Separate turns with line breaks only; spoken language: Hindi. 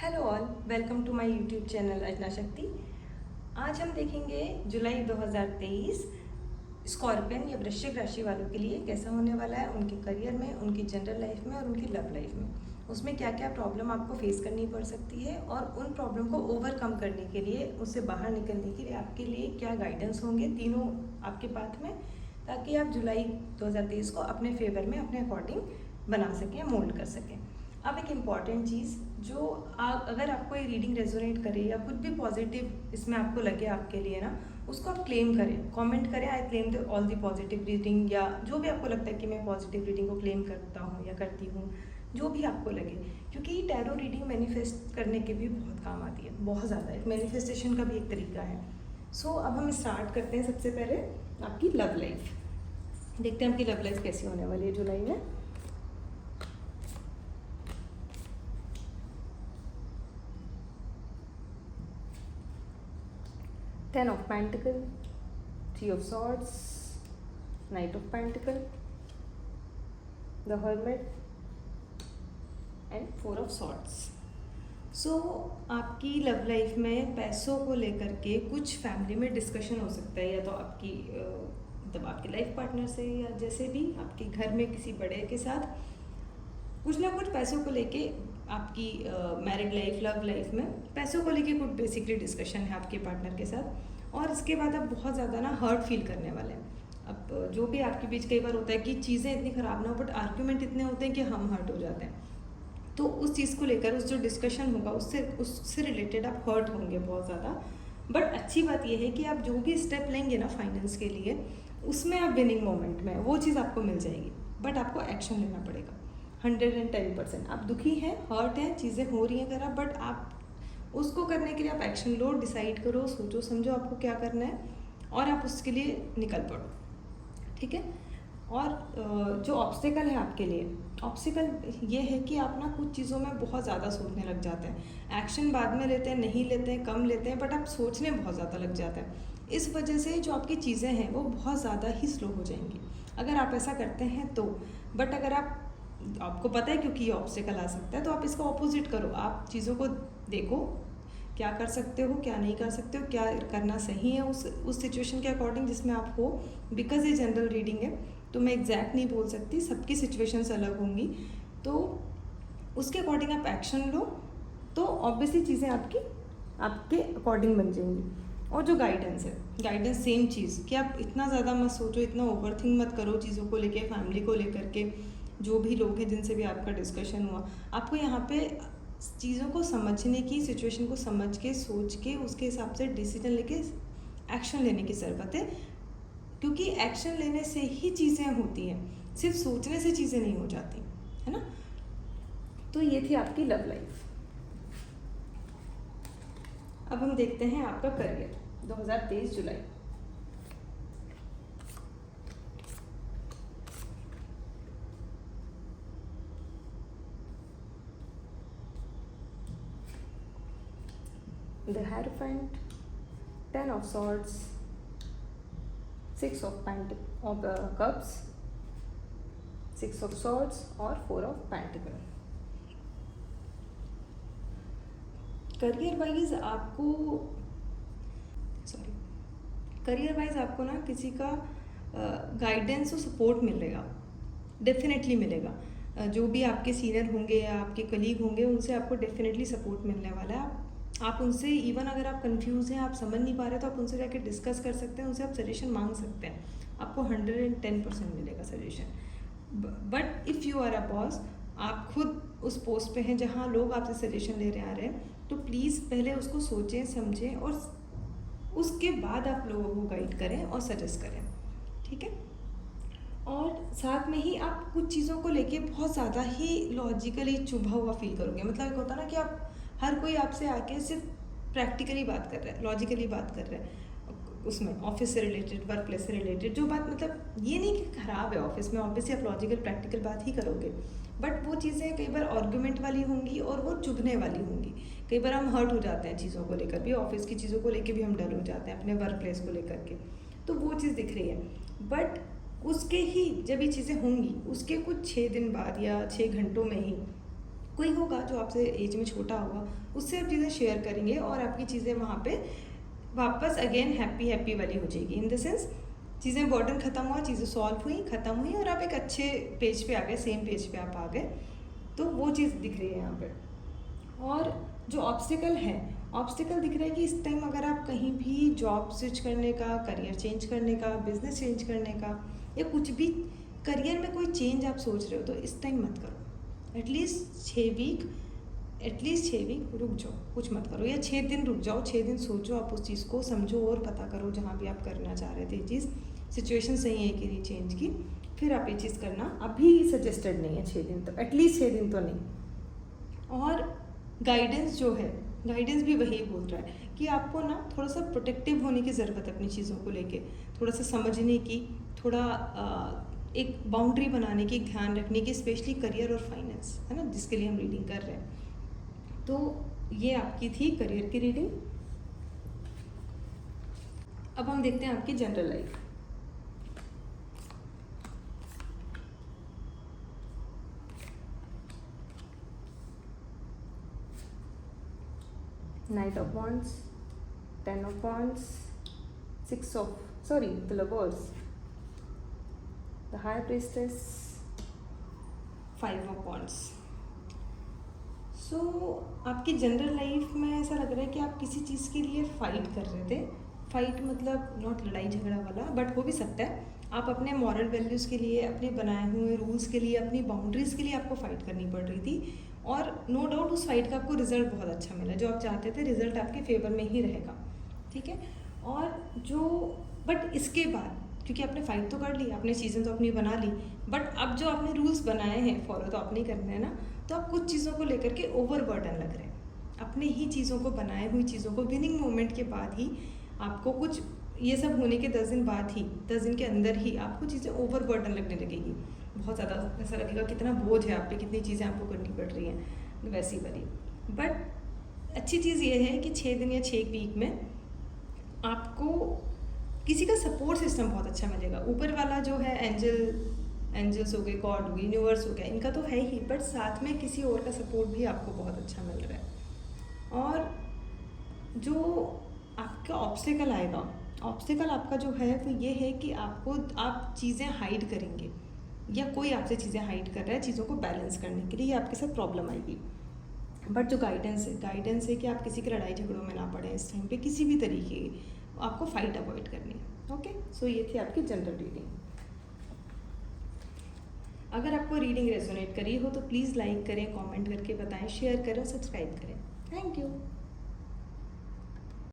Hello all, welcome to my YouTube channel Archana Shakti. आज हम देखेंगे जुलाई 2023 स्कॉर्पियन या वृश्चिक राशि वालों के लिए कैसा होने वाला है, उनके करियर में, उनकी जनरल लाइफ में और उनकी लव लाइफ में। उसमें क्या क्या प्रॉब्लम आपको फेस करनी पड़ सकती है और उन प्रॉब्लम को ओवरकम करने के लिए, उससे बाहर निकलने के लिए आपके लिए क्या गाइडेंस होंगे तीनों आपके पाथ में, ताकि आप जुलाई 2023 को अपने फेवर में, अपने अकॉर्डिंग बना सकें, मोल्ड कर सकें। अब एक इम्पॉर्टेंट चीज़ जो अगर आपको ये रीडिंग रेजोनेट करे या कुछ भी पॉजिटिव इसमें आपको लगे आपके लिए ना, उसको आप क्लेम करें, कमेंट करें I claim the all the positive reading, या जो भी आपको लगता है कि मैं पॉजिटिव रीडिंग को क्लेम करता हूँ या करती हूँ, जो भी आपको लगे। क्योंकि टैरो रीडिंग मैनिफेस्ट करने के भी बहुत काम आती है, बहुत ज़्यादा, एक मैनिफेस्टेशन का भी एक तरीका है। अब हम स्टार्ट करते हैं। सबसे पहले आपकी लव लाइफ देखते हैं, आपकी लव लाइफ कैसी होने वाली है जुलाई में। Ten of Pentacle, Three of Swords, Knight of Pentacle, the Hermit and Four of Swords. आपकी लव लाइफ में पैसों को लेकर के कुछ फैमिली में डिस्कशन हो सकता है, या तो आपकी मतलब आपके लाइफ पार्टनर से, या जैसे भी आपके घर में किसी बड़े के साथ कुछ ना कुछ पैसों को लेके आपकी मैरिड लाइफ, लव लाइफ में पैसों को लेके कुछ बेसिकली डिस्कशन है आपके पार्टनर के साथ। और इसके बाद आप बहुत ज़्यादा ना हर्ट फील करने वाले हैं। अब जो भी आपके बीच कई बार होता है कि चीज़ें इतनी ख़राब ना हो, बट आर्ग्यूमेंट इतने होते हैं कि हम हर्ट हो जाते हैं। तो उस चीज़ को लेकर उस जो डिस्कशन होगा उससे रिलेटेड आप हर्ट होंगे बहुत ज़्यादा। बट अच्छी बात यह है कि आप जो भी स्टेप लेंगे ना फाइनेंस के लिए, उसमें आप विनिंग मोमेंट में वो चीज़ आपको मिल जाएगी। बट आपको एक्शन लेना पड़ेगा 110%। आप दुखी हैं, हर्ट हैं, चीज़ें हो रही हैं खराब, बट आप उसको करने के लिए आप एक्शन लो, डिसाइड करो, सोचो समझो आपको क्या करना है और आप उसके लिए निकल पड़ो, ठीक है। और जो ऑब्स्टिकल है आपके लिए, ऑब्स्टिकल ये है कि आप ना कुछ चीज़ों में बहुत ज़्यादा सोचने लग जाते हैं। एक्शन बाद में लेते हैं, नहीं लेते हैं, कम लेते हैं, बट आप सोचने बहुत ज़्यादा लग जाते हैं। इस वजह से जो आपकी चीज़ें हैं वो बहुत ज़्यादा ही स्लो हो जाएंगी अगर आप ऐसा करते हैं तो। बट अगर आपको पता है क्योंकि ये ऑब्स्टिकल आ सकता है, तो आप इसका ऑपोजिट करो। आप चीज़ों को देखो, क्या कर सकते हो, क्या नहीं कर सकते हो, क्या करना सही है उस सिचुएशन के अकॉर्डिंग जिसमें आप हो। बिकॉज ये जनरल रीडिंग है तो मैं एग्जैक्ट नहीं बोल सकती, सबकी सिचुएशंस अलग होंगी, तो उसके अकॉर्डिंग आप एक्शन लो, तो ऑब्वियसली चीज़ें आपके अकॉर्डिंग बन जाएंगी। और जो गाइडेंस है, गाइडेंस सेम चीज़ कि आप इतना ज़्यादा मत सोचो, इतना ओवरथिंक मत करो चीज़ों को लेके, फैमिली को लेकर के, जो भी लोग हैं जिनसे भी आपका डिस्कशन हुआ, आपको यहाँ पे चीज़ों को समझने की, सिचुएशन को समझ के, सोच के, उसके हिसाब से डिसीजन लेके एक्शन लेने की ज़रूरत है। क्योंकि एक्शन लेने से ही चीज़ें होती हैं, सिर्फ सोचने से चीज़ें नहीं हो जाती, है ना। तो ये थी आपकी लव लाइफ। अब हम देखते हैं आपका career 2023 July. The Hierophant, Ten of Swords, Six of Cups, Six of Swords और Four of Pentacles। Career wise आपको ना किसी का गाइडेंस और सपोर्ट मिलेगा, डेफिनेटली मिलेगा। जो भी आपके सीनियर होंगे या आपके कलीग होंगे, उनसे आपको डेफिनेटली सपोर्ट मिलने वाला है। आप उनसे, इवन अगर आप कंफ्यूज हैं, आप समझ नहीं पा रहे, तो आप उनसे जाके डिस्कस कर सकते हैं, उनसे आप सजेशन मांग सकते हैं, आपको 110% मिलेगा suggestion. But if you are a boss, आप खुद उस पोस्ट पे हैं जहाँ लोग आपसे सजेशन ले रहे आ रहे हैं, तो प्लीज़ पहले उसको सोचें, समझें और उसके बाद आप लोगों को गाइड करें और सजेस्ट करें, ठीक है। और साथ में ही आप कुछ चीज़ों को लेके बहुत ज़्यादा ही लॉजिकली चुभा हुआ फील करोगे। मतलब एक होता ना कि आप, हर कोई आपसे आके सिर्फ प्रैक्टिकली बात कर रहा है, लॉजिकली बात कर रहा है, उसमें ऑफिस से रिलेटेड, वर्क प्लेस से रिलेटेड जो बात, मतलब ये नहीं कि ख़राब है ऑफिस में, ऑब्वियसली आप लॉजिकल प्रैक्टिकल बात ही करोगे, बट वो चीज़ें कई बार आर्गूमेंट वाली होंगी और वो चुभने वाली होंगी। कई बार हम हर्ट हो जाते हैं चीज़ों को लेकर भी, ऑफिस की चीज़ों को लेकर भी हम डर हो जाते हैं, अपने वर्क प्लेस को लेकर के, तो वो चीज़ दिख रही है। बट उसके ही जब ये चीज़ें होंगी, उसके कुछ 6 दिन बाद या 6 घंटों में ही कोई होगा जो आपसे एज में छोटा होगा, उससे आप चीज़ें शेयर करेंगे और आपकी चीज़ें वहाँ पे वापस अगेन हैप्पी हैप्पी वाली हो जाएगी। इन द सेंस चीज़ें बर्डन ख़त्म हुआ, चीज़ें सॉल्व हुई, ख़त्म हुई और आप एक अच्छे पेज पे आ गए, सेम पेज पे आप आ गए। तो वो चीज़ दिख रही है यहाँ पे। और जो ऑब्स्टिकल है, ऑब्स्टिकल दिख रहा है कि इस टाइम अगर आप कहीं भी जॉब स्विच करने का, करियर चेंज करने का, बिजनेस चेंज करने का या कुछ भी करियर में कोई चेंज आप सोच रहे हो तो इस टाइम मत करो। एटलीस्ट 6 वीक रुक जाओ, कुछ मत करो, या 6 दिन रुक जाओ, 6 दिन सोचो, आप उस चीज़ को समझो और पता करो जहाँ भी आप करना चाह रहे थे ये चीज़, सिचुएशन सही है कि नहीं चेंज की, फिर आप ये चीज़ करना। अभी सजेस्टेड नहीं है 6 दिन, तो एटलीस्ट 6 दिन तो नहीं। और गाइडेंस जो है, गाइडेंस भी वही बोल रहा है कि आपको ना थोड़ा सा प्रोटेक्टिव होने की ज़रूरत है अपनी चीज़ों को लेके, थोड़ा सा समझने की, थोड़ा एक बाउंड्री बनाने की, ध्यान रखने की, स्पेशली करियर और फाइनेंस, है ना, जिसके लिए हम रीडिंग कर रहे हैं। तो ये आपकी थी करियर की रीडिंग। अब हम देखते हैं आपकी general life. Knight of Wands, 10 of Wands, the Lovers, the High Priestess, 5 of Wands. आपकी जनरल लाइफ में ऐसा लग रहा है कि आप किसी चीज़ के लिए फाइट कर रहे थे। फाइट मतलब नॉट लड़ाई झगड़ा वाला, बट हो भी सकता है आप अपने मॉरल वैल्यूज़ के लिए, अपने बनाए हुए रूल्स के लिए, अपनी बाउंड्रीज़ के लिए आपको फ़ाइट करनी पड़ रही थी। और नो डाउट उस फाइट का आपको रिजल्ट बहुत अच्छा मिला, जो आप चाहते थे रिजल्ट आपके फेवर में ही रहेगा, ठीक है। और बट इसके बाद क्योंकि आपने फ़ाइट तो कर ली, आपने चीज़ें तो अपनी बना ली, बट अब जो आपने रूल्स बनाए हैं फॉलो तो आपने करना है ना, तो आप कुछ चीज़ों को लेकर के ओवर बर्डन लग रहे हैं। अपने ही चीज़ों को, बनाए हुई चीज़ों को, विनिंग मोमेंट के बाद ही आपको कुछ, ये सब होने के 10 दिन बाद ही, 10 दिन के अंदर ही आपको चीज़ें ओवर बर्डन लगने लगेगी। बहुत ज़्यादा ऐसा लगेगा कितना बोझ है आप पे, कितनी चीज़ें आपको करनी पड़ रही हैं, वैसी वाली। बट अच्छी चीज़ ये है कि 6 दिन या 6 वीक में आपको किसी का सपोर्ट सिस्टम बहुत अच्छा मिलेगा। ऊपर वाला जो है एंजल्स हो गए, गॉड हो गए, यूनिवर्स हो गया, इनका तो है ही, बट साथ में किसी और का सपोर्ट भी आपको बहुत अच्छा मिल रहा है। और जो आपका ऑब्स्टिकल आएगा, ऑब्स्टिकल आपका जो है वो ये है कि आप चीज़ें हाइड करेंगे या कोई आपसे चीज़ें हाइड कर रहा है चीज़ों को बैलेंस करने के लिए, ये आपके साथ प्रॉब्लम आएगी। बट जो गाइडेंस है कि आप किसी की लड़ाई झगड़ों में ना पड़े इस टाइम पे, किसी भी तरीके की आपको फाइट अवॉइड करनी है। ओके, सो ये थी आपकी जनरल रीडिंग। अगर आपको रीडिंग रेजोनेट करी हो तो प्लीज़ लाइक करें, कमेंट करके बताएं, शेयर करें, सब्सक्राइब करें। Thank you.